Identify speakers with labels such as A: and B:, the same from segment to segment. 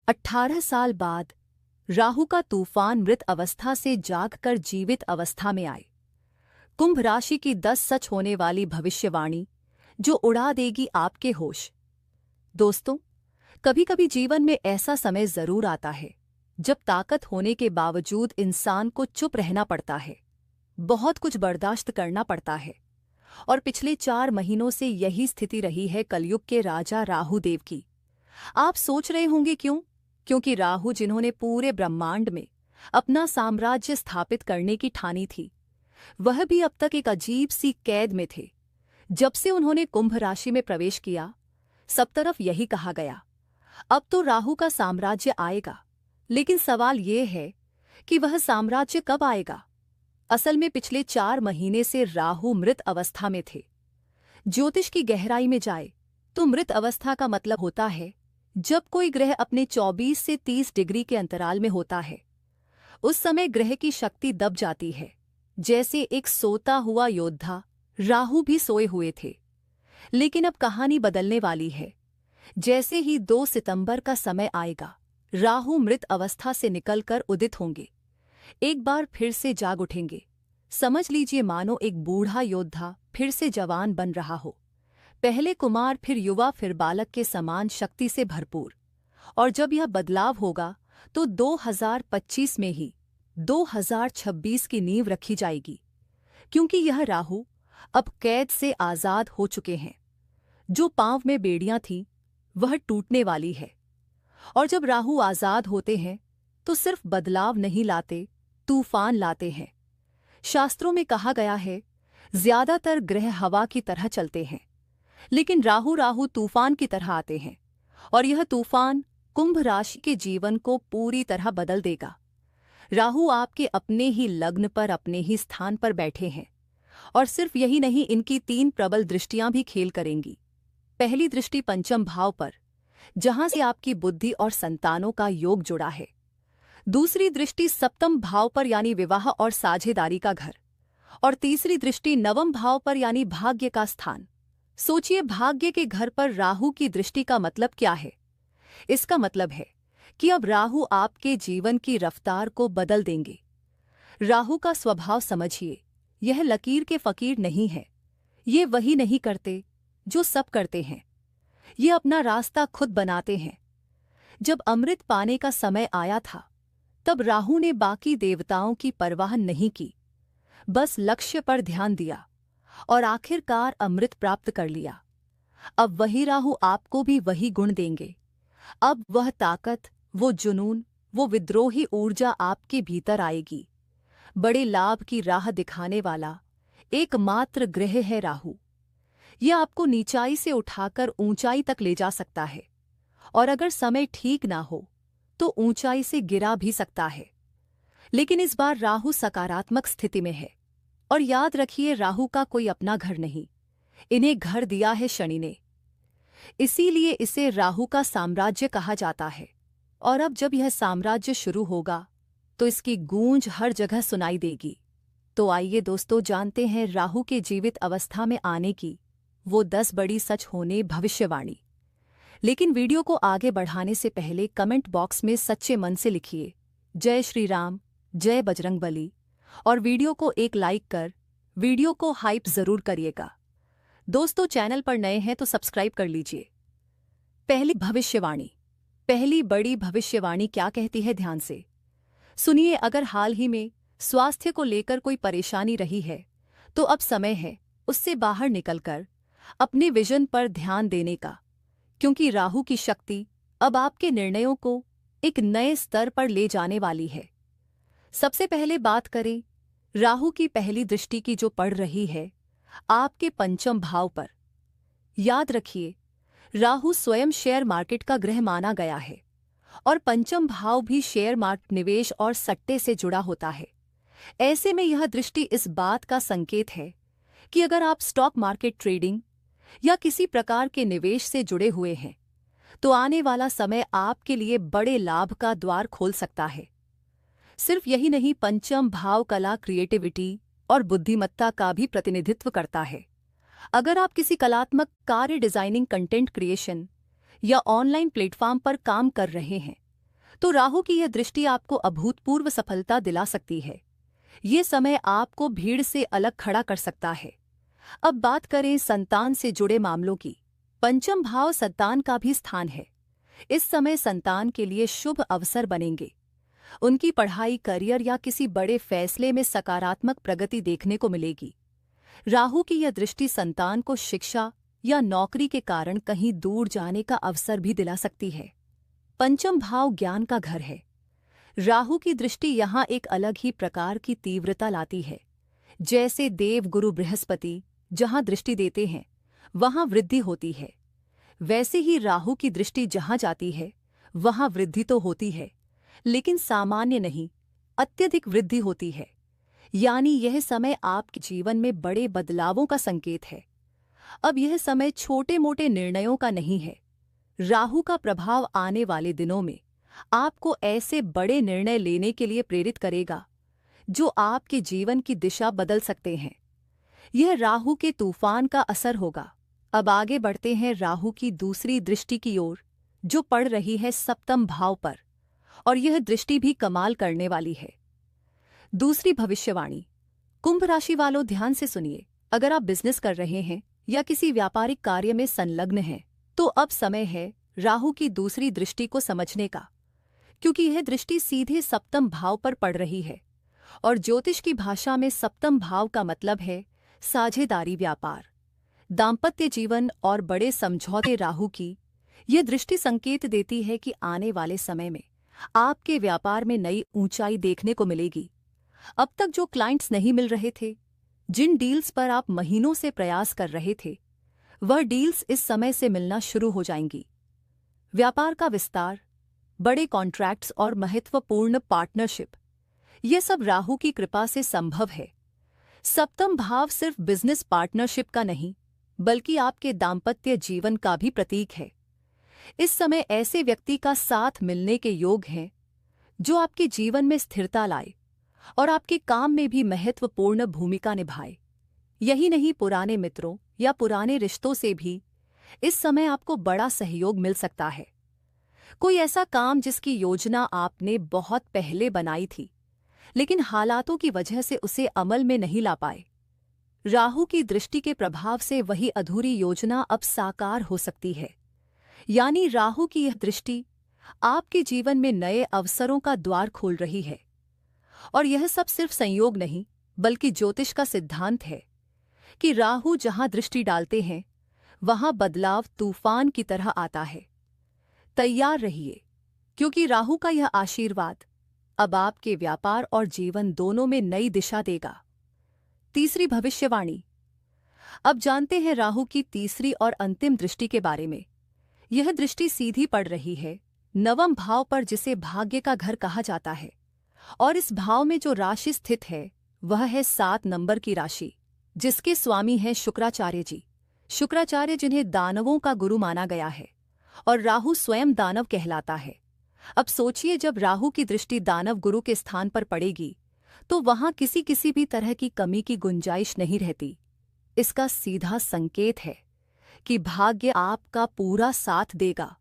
A: 18 साल बाद राहु का तूफान मृत अवस्था से जागकर जीवित अवस्था में आए। कुंभ राशि की 10 सच होने वाली भविष्यवाणी जो उड़ा देगी आपके होश। दोस्तों, कभी कभी जीवन में ऐसा समय जरूर आता है जब ताकत होने के बावजूद इंसान को चुप रहना पड़ता है, बहुत कुछ बर्दाश्त करना पड़ता है। और पिछले 4 महीनों से यही स्थिति रही है कलयुग के राजा राहु देव की। आप सोच रहे होंगे क्यों? क्योंकि राहु, जिन्होंने पूरे ब्रह्मांड में अपना साम्राज्य स्थापित करने की ठानी थी, वह भी अब तक एक अजीब सी कैद में थे। जब से उन्होंने कुंभ राशि में प्रवेश किया, सब तरफ यही कहा गया, अब तो राहु का साम्राज्य आएगा। लेकिन सवाल ये है कि वह साम्राज्य कब आएगा? असल में पिछले 4 महीने से राहु मृत अवस्था में थे। ज्योतिष की गहराई में जाए तो मृत अवस्था का मतलब होता है जब कोई ग्रह अपने 24 से 30 डिग्री के अंतराल में होता है। उस समय ग्रह की शक्ति दब जाती है, जैसे एक सोता हुआ योद्धा। राहु भी सोए हुए थे, लेकिन अब कहानी बदलने वाली है। जैसे ही 2 सितंबर का समय आएगा, राहु मृत अवस्था से निकलकर उदित होंगे, एक बार फिर से जाग उठेंगे। समझ लीजिए मानो एक बूढ़ा योद्धा फिर से जवान बन रहा हो, पहले कुमार, फिर युवा, फिर बालक के समान शक्ति से भरपूर। और जब यह बदलाव होगा तो 2025 में ही 2026 की नींव रखी जाएगी, क्योंकि यह राहु अब कैद से आजाद हो चुके हैं। जो पांव में बेड़ियां थीं, वह टूटने वाली है। और जब राहु आजाद होते हैं तो सिर्फ बदलाव नहीं लाते, तूफान लाते हैं। शास्त्रों में कहा गया है, ज्यादातर ग्रह हवा की तरह चलते हैं, लेकिन राहु तूफान की तरह आते हैं। और यह तूफान कुंभ राशि के जीवन को पूरी तरह बदल देगा। राहु आपके अपने ही लग्न पर, अपने ही स्थान पर बैठे हैं। और सिर्फ यही नहीं, इनकी 3 प्रबल दृष्टियां भी खेल करेंगी। पहली दृष्टि पंचम भाव पर, जहां से आपकी बुद्धि और संतानों का योग जुड़ा है। दूसरी दृष्टि सप्तम भाव पर, यानी विवाह और साझेदारी का घर। और तीसरी दृष्टि नवम भाव पर, यानी भाग्य का स्थान। सोचिए, भाग्य के घर पर राहु की दृष्टि का मतलब क्या है? इसका मतलब है कि अब राहु आपके जीवन की रफ्तार को बदल देंगे। राहु का स्वभाव समझिए, यह लकीर के फकीर नहीं है। ये वही नहीं करते जो सब करते हैं, ये अपना रास्ता खुद बनाते हैं। जब अमृत पाने का समय आया था, तब राहु ने बाकी देवताओं की परवाह नहीं की, बस लक्ष्य पर ध्यान दिया और आखिरकार अमृत प्राप्त कर लिया। अब वही राहु आपको भी वही गुण देंगे। अब वह ताकत, वो जुनून, वो विद्रोही ऊर्जा आपके भीतर आएगी। बड़े लाभ की राह दिखाने वाला एकमात्र ग्रह है राहु। यह आपको नीचाई से उठाकर ऊंचाई तक ले जा सकता है, और अगर समय ठीक ना हो तो ऊंचाई से गिरा भी सकता है। लेकिन इस बार राहु सकारात्मक स्थिति में है। और याद रखिए, राहु का कोई अपना घर नहीं, इन्हें घर दिया है शनि ने। इसीलिए इसे राहु का साम्राज्य कहा जाता है। और अब जब यह साम्राज्य शुरू होगा तो इसकी गूंज हर जगह सुनाई देगी। तो आइए दोस्तों, जानते हैं राहु के जीवित अवस्था में आने की वो 10 बड़ी सच होने भविष्यवाणी। लेकिन वीडियो को आगे बढ़ाने से पहले कमेंट बॉक्स में सच्चे मन से लिखिए, जय श्री राम, जय बजरंगबली। और वीडियो को एक लाइक कर वीडियो को हाइप जरूर करिएगा। दोस्तों, चैनल पर नए हैं तो सब्सक्राइब कर लीजिए। पहली भविष्यवाणी, पहली बड़ी भविष्यवाणी क्या कहती है, ध्यान से सुनिए। अगर हाल ही में स्वास्थ्य को लेकर कोई परेशानी रही है तो अब समय है उससे बाहर निकलकर अपने विजन पर ध्यान देने का, क्योंकि राहु की शक्ति अब आपके निर्णयों को एक नए स्तर पर ले जाने वाली है। सबसे पहले बात करें राहु की पहली दृष्टि की, जो पड़ रही है आपके पंचम भाव पर। याद रखिए, राहु स्वयं शेयर मार्केट का ग्रह माना गया है, और पंचम भाव भी शेयर मार्केट, निवेश और सट्टे से जुड़ा होता है। ऐसे में यह दृष्टि इस बात का संकेत है कि अगर आप स्टॉक मार्केट, ट्रेडिंग या किसी प्रकार के निवेश से जुड़े हुए हैं तो आने वाला समय आपके लिए बड़े लाभ का द्वार खोल सकता है। सिर्फ यही नहीं, पंचम भाव कला, क्रिएटिविटी और बुद्धिमत्ता का भी प्रतिनिधित्व करता है। अगर आप किसी कलात्मक कार्य, डिजाइनिंग, कंटेंट क्रिएशन या ऑनलाइन प्लेटफॉर्म पर काम कर रहे हैं तो राहु की यह दृष्टि आपको अभूतपूर्व सफलता दिला सकती है। ये समय आपको भीड़ से अलग खड़ा कर सकता है। अब बात करें संतान से जुड़े मामलों की। पंचम भाव संतान का भी स्थान है। इस समय संतान के लिए शुभ अवसर बनेंगे। उनकी पढ़ाई, करियर या किसी बड़े फैसले में सकारात्मक प्रगति देखने को मिलेगी। राहु की यह दृष्टि संतान को शिक्षा या नौकरी के कारण कहीं दूर जाने का अवसर भी दिला सकती है। पंचम भाव ज्ञान का घर है। राहु की दृष्टि यहाँ एक अलग ही प्रकार की तीव्रता लाती है। जैसे देव गुरु बृहस्पति जहाँ दृष्टि देते हैं वहाँ वृद्धि होती है, वैसे ही राहु की दृष्टि जहाँ जाती है वहाँ वृद्धि तो होती है, लेकिन सामान्य नहीं, अत्यधिक वृद्धि होती है। यानी यह समय आपके जीवन में बड़े बदलावों का संकेत है। अब यह समय छोटे मोटे निर्णयों का नहीं है। राहु का प्रभाव आने वाले दिनों में आपको ऐसे बड़े निर्णय लेने के लिए प्रेरित करेगा जो आपके जीवन की दिशा बदल सकते हैं। यह राहु के तूफान का असर होगा। अब आगे बढ़ते हैं राहु की दूसरी दृष्टि की ओर, जो पड़ रही है सप्तम भाव पर, और यह दृष्टि भी कमाल करने वाली है। दूसरी भविष्यवाणी। कुंभ राशि वालों, ध्यान से सुनिए। अगर आप बिजनेस कर रहे हैं या किसी व्यापारिक कार्य में संलग्न हैं, तो अब समय है राहु की दूसरी दृष्टि को समझने का, क्योंकि यह दृष्टि सीधे सप्तम भाव पर पड़ रही है। और ज्योतिष की भाषा में सप्तम भाव का मतलब है साझेदारी, व्यापार, दाम्पत्य जीवन और बड़े समझौते। राहु की यह दृष्टि संकेत देती है कि आने वाले समय में आपके व्यापार में नई ऊंचाई देखने को मिलेगी। अब तक जो क्लाइंट्स नहीं मिल रहे थे, जिन डील्स पर आप महीनों से प्रयास कर रहे थे, वह डील्स इस समय से मिलना शुरू हो जाएंगी। व्यापार का विस्तार, बड़े कॉन्ट्रैक्ट्स और महत्वपूर्ण पार्टनरशिप, ये सब राहु की कृपा से संभव है। सप्तम भाव सिर्फ बिजनेस पार्टनरशिप का नहीं, बल्कि आपके दाम्पत्य जीवन का भी प्रतीक है। इस समय ऐसे व्यक्ति का साथ मिलने के योग हैं जो आपके जीवन में स्थिरता लाए और आपके काम में भी महत्वपूर्ण भूमिका निभाए। यही नहीं, पुराने मित्रों या पुराने रिश्तों से भी इस समय आपको बड़ा सहयोग मिल सकता है। कोई ऐसा काम जिसकी योजना आपने बहुत पहले बनाई थी, लेकिन हालातों की वजह से उसे अमल में नहीं ला पाए। राहु की दृष्टि के प्रभाव से वही अधूरी योजना अब साकार हो सकती है। यानी राहु की यह दृष्टि आपके जीवन में नए अवसरों का द्वार खोल रही है। और यह सब सिर्फ संयोग नहीं, बल्कि ज्योतिष का सिद्धांत है कि राहु जहां दृष्टि डालते हैं वहां बदलाव तूफान की तरह आता है। तैयार रहिए, क्योंकि राहु का यह आशीर्वाद अब आपके व्यापार और जीवन दोनों में नई दिशा देगा। तीसरी भविष्यवाणी। अब जानते हैं राहु की तीसरी और अंतिम दृष्टि के बारे में। यह दृष्टि सीधी पड़ रही है नवम भाव पर, जिसे भाग्य का घर कहा जाता है। और इस भाव में जो राशि स्थित है वह है 7 नंबर की राशि, जिसके स्वामी हैं शुक्राचार्य जी। शुक्राचार्य जिन्हें दानवों का गुरु माना गया है, और राहु स्वयं दानव कहलाता है। अब सोचिए, जब राहु की दृष्टि दानव गुरु के स्थान पर पड़ेगी तो वहां किसी भी तरह की कमी की गुंजाइश नहीं रहती। इसका सीधा संकेत है कि भाग्य आपका पूरा साथ देगा।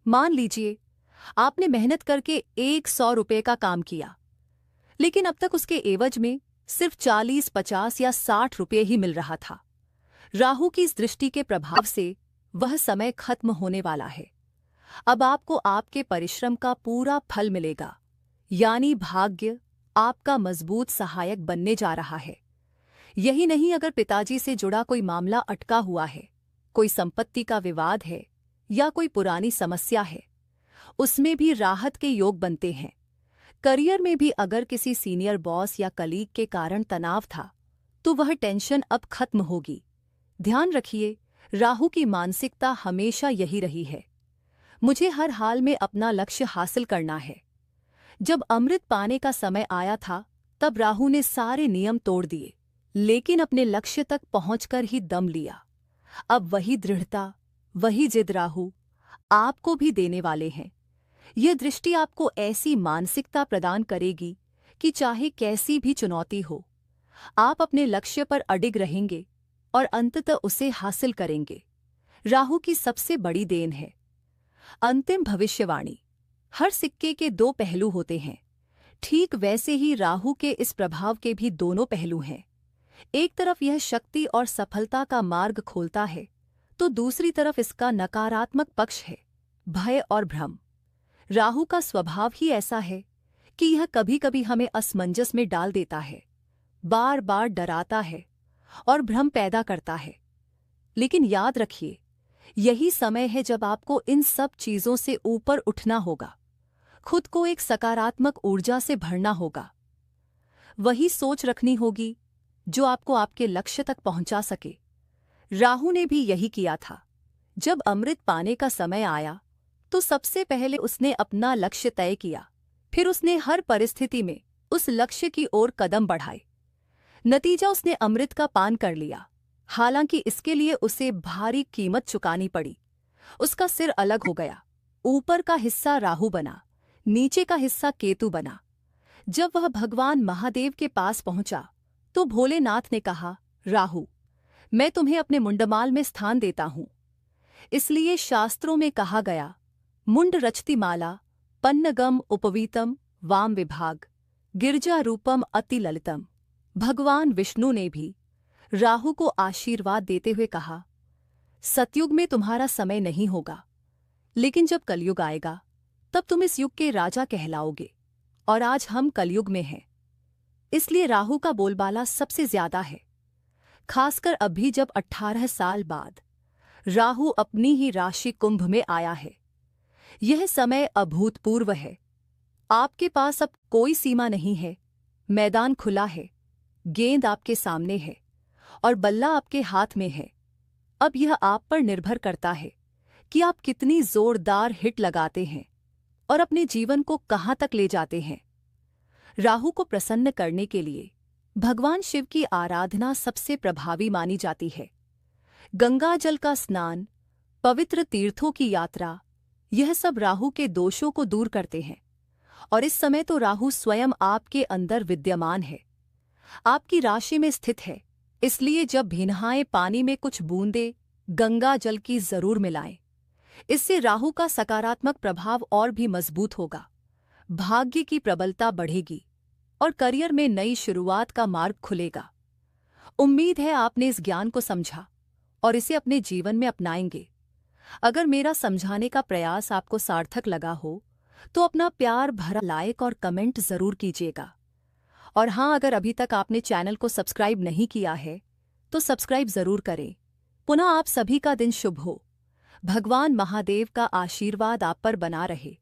A: मान लीजिए आपने मेहनत करके 100 रुपये का काम किया, लेकिन अब तक उसके एवज में सिर्फ 40, 50 या 60 रुपये ही मिल रहा था। राहु की इस दृष्टि के प्रभाव से वह समय खत्म होने वाला है। अब आपको आपके परिश्रम का पूरा फल मिलेगा। यानी भाग्य आपका मजबूत सहायक बनने जा रहा है। यही नहीं, अगर पिताजी से जुड़ा कोई मामला अटका हुआ है, कोई संपत्ति का विवाद है या कोई पुरानी समस्या है, उसमें भी राहत के योग बनते हैं। करियर में भी अगर किसी सीनियर बॉस या कलीग के कारण तनाव था, तो वह टेंशन अब खत्म होगी। ध्यान रखिए, राहु की मानसिकता हमेशा यही रही है, मुझे हर हाल में अपना लक्ष्य हासिल करना है। जब अमृत पाने का समय आया था, तब राहु ने सारे नियम तोड़ दिए, लेकिन अपने लक्ष्य तक पहुंचकर ही दम लिया। अब वही दृढ़ता, वही जिद राहु आपको भी देने वाले हैं। यह दृष्टि आपको ऐसी मानसिकता प्रदान करेगी कि चाहे कैसी भी चुनौती हो, आप अपने लक्ष्य पर अडिग रहेंगे और अंततः उसे हासिल करेंगे। राहु की सबसे बड़ी देन है। अंतिम भविष्यवाणी। हर सिक्के के दो पहलू होते हैं, ठीक वैसे ही राहु के इस प्रभाव के भी दोनों पहलू हैं। एक तरफ यह शक्ति और सफलता का मार्ग खोलता है, तो दूसरी तरफ इसका नकारात्मक पक्ष है, भय और भ्रम। राहु का स्वभाव ही ऐसा है कि यह कभी-कभी हमें असमंजस में डाल देता है, बार बार डराता है और भ्रम पैदा करता है। लेकिन याद रखिए, यही समय है जब आपको इन सब चीजों से ऊपर उठना होगा, खुद को एक सकारात्मक ऊर्जा से भरना होगा। वही सोच रखनी होगी जो आपको आपके लक्ष्य तक पहुंचा सके। राहु ने भी यही किया था। जब अमृत पाने का समय आया तो सबसे पहले उसने अपना लक्ष्य तय किया, फिर उसने हर परिस्थिति में उस लक्ष्य की ओर कदम बढ़ाए। नतीजा, उसने अमृत का पान कर लिया। हालांकि इसके लिए उसे भारी कीमत चुकानी पड़ी। उसका सिर अलग हो गया, ऊपर का हिस्सा राहु बना, नीचे का हिस्सा केतु बना। जब वह भगवान महादेव के पास पहुंचा तो भोलेनाथ ने कहा, राहु, मैं तुम्हें अपने मुंडमाल में स्थान देता हूं। इसलिए शास्त्रों में कहा गया, मुंड रचति माला पन्नगम उपवीतम वाम विभाग गिरजा रूपम अति ललितम। भगवान विष्णु ने भी राहु को आशीर्वाद देते हुए कहा, सतयुग में तुम्हारा समय नहीं होगा, लेकिन जब कलयुग आएगा तब तुम इस युग के राजा कहलाओगे। और आज हम कलयुग में हैं, इसलिए राहु का बोलबाला सबसे ज्यादा है। खासकर अभी जब 18 साल बाद राहु अपनी ही राशि कुंभ में आया है। यह समय अभूतपूर्व है। आपके पास अब कोई सीमा नहीं है, मैदान खुला है, गेंद आपके सामने है और बल्ला आपके हाथ में है। अब यह आप पर निर्भर करता है कि आप कितनी जोरदार हिट लगाते हैं और अपने जीवन को कहां तक ले जाते हैं। राहु को प्रसन्न करने के लिए भगवान शिव की आराधना सबसे प्रभावी मानी जाती है। गंगा जल का स्नान, पवित्र तीर्थों की यात्रा, यह सब राहु के दोषों को दूर करते हैं। और इस समय तो राहु स्वयं आपके अंदर विद्यमान है, आपकी राशि में स्थित है। इसलिए जब भी नहाएं, पानी में कुछ बूंदे गंगा जल की जरूर मिलाएं। इससे राहु का सकारात्मक प्रभाव और भी मजबूत होगा, भाग्य की प्रबलता बढ़ेगी और करियर में नई शुरुआत का मार्ग खुलेगा। उम्मीद है आपने इस ज्ञान को समझा और इसे अपने जीवन में अपनाएंगे। अगर मेरा समझाने का प्रयास आपको सार्थक लगा हो तो अपना प्यार भरा लाइक और कमेंट जरूर कीजिएगा। और हाँ, अगर अभी तक आपने चैनल को सब्सक्राइब नहीं किया है तो सब्सक्राइब जरूर करें। पुनः आप सभी का दिन शुभ हो। भगवान महादेव का आशीर्वाद आप पर बना रहे।